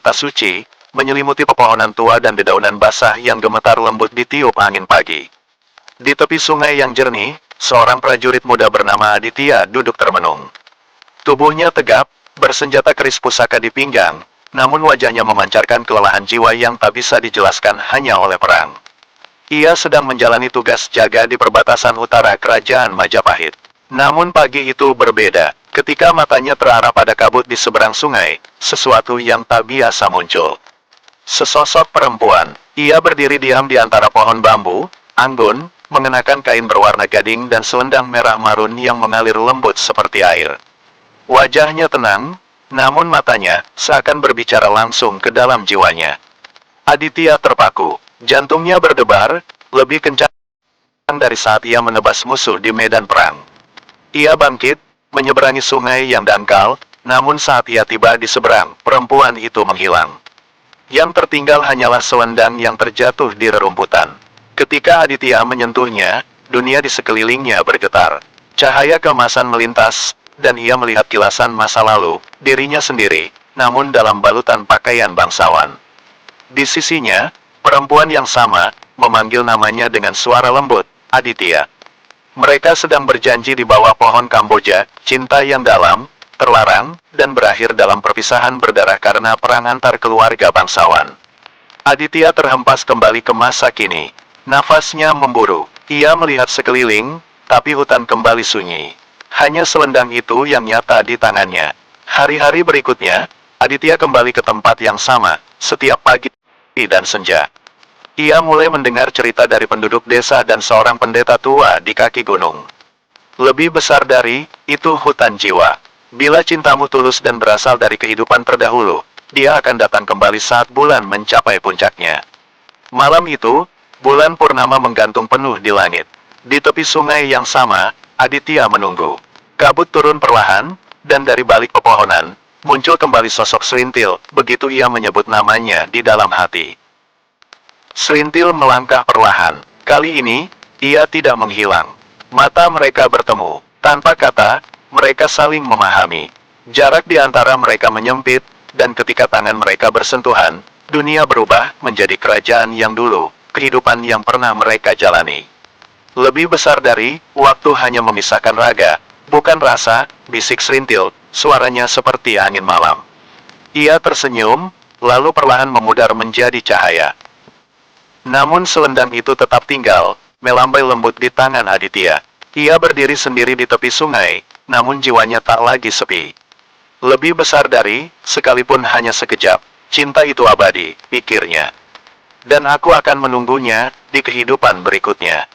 permata suci, menyelimuti pepohonan tua dan dedaunan basah yang gemetar lembut ditiup angin pagi. Di tepi sungai yang jernih, seorang prajurit muda bernama Aditya duduk termenung. Tubuhnya tegap, bersenjata keris pusaka di pinggang, namun wajahnya memancarkan kelelahan jiwa yang tak bisa dijelaskan hanya oleh perang. Ia sedang menjalani tugas jaga di perbatasan utara kerajaan Majapahit. Namun pagi itu berbeda, ketika matanya terarah pada kabut di seberang sungai, sesuatu yang tak biasa muncul. Sesosok perempuan, ia berdiri diam di antara pohon bambu, anggun, mengenakan kain berwarna gading dan selendang merah marun yang mengalir lembut seperti air. Wajahnya tenang, namun matanya seakan berbicara langsung ke dalam jiwanya. Aditya terpaku, jantungnya berdebar, lebih kencang dari saat ia menebas musuh di medan perang. Ia bangkit, menyeberangi sungai yang dangkal, namun saat ia tiba di seberang, perempuan itu menghilang. Yang tertinggal hanyalah selendang yang terjatuh di rerumputan. Ketika Aditya menyentuhnya, dunia di sekelilingnya bergetar. Cahaya keemasan melintas, dan ia melihat kilasan masa lalu, dirinya sendiri, namun dalam balutan pakaian bangsawan. Di sisinya, perempuan yang sama, memanggil namanya dengan suara lembut, Aditya. Mereka sedang berjanji di bawah pohon Kamboja, cinta yang dalam, terlarang, dan berakhir dalam perpisahan berdarah karena perang antar keluarga bangsawan. Aditya terhempas kembali ke masa kini. Nafasnya memburu. Ia melihat sekeliling, tapi hutan kembali sunyi. Hanya selendang itu yang nyata di tangannya. Hari-hari berikutnya, Aditya kembali ke tempat yang sama, setiap pagi dan senja. Ia mulai mendengar cerita dari penduduk desa dan seorang pendeta tua di kaki gunung. Lebih besar dari itu hutan jiwa. Bila cintamu tulus dan berasal dari kehidupan terdahulu, dia akan datang kembali saat bulan mencapai puncaknya. Malam itu, bulan purnama menggantung penuh di langit. Di tepi sungai yang sama, Aditya menunggu. Kabut turun perlahan, dan dari balik pepohonan, muncul kembali sosok Serintil, begitu ia menyebut namanya di dalam hati. Serintil melangkah perlahan. Kali ini, ia tidak menghilang. Mata mereka bertemu. Tanpa kata, mereka saling memahami. Jarak di antara mereka menyempit, dan ketika tangan mereka bersentuhan, dunia berubah menjadi kerajaan yang dulu, kehidupan yang pernah mereka jalani. Lebih besar dari, waktu hanya memisahkan raga, bukan rasa, bisik Serintil, suaranya seperti angin malam. Ia tersenyum, lalu perlahan memudar menjadi cahaya. Namun selendang itu tetap tinggal, melambai lembut di tangan Aditya. Ia berdiri sendiri di tepi sungai, namun jiwanya tak lagi sepi. Lebih besar dari, sekalipun hanya sekejap, cinta itu abadi, pikirnya. Dan aku akan menunggunya, di kehidupan berikutnya.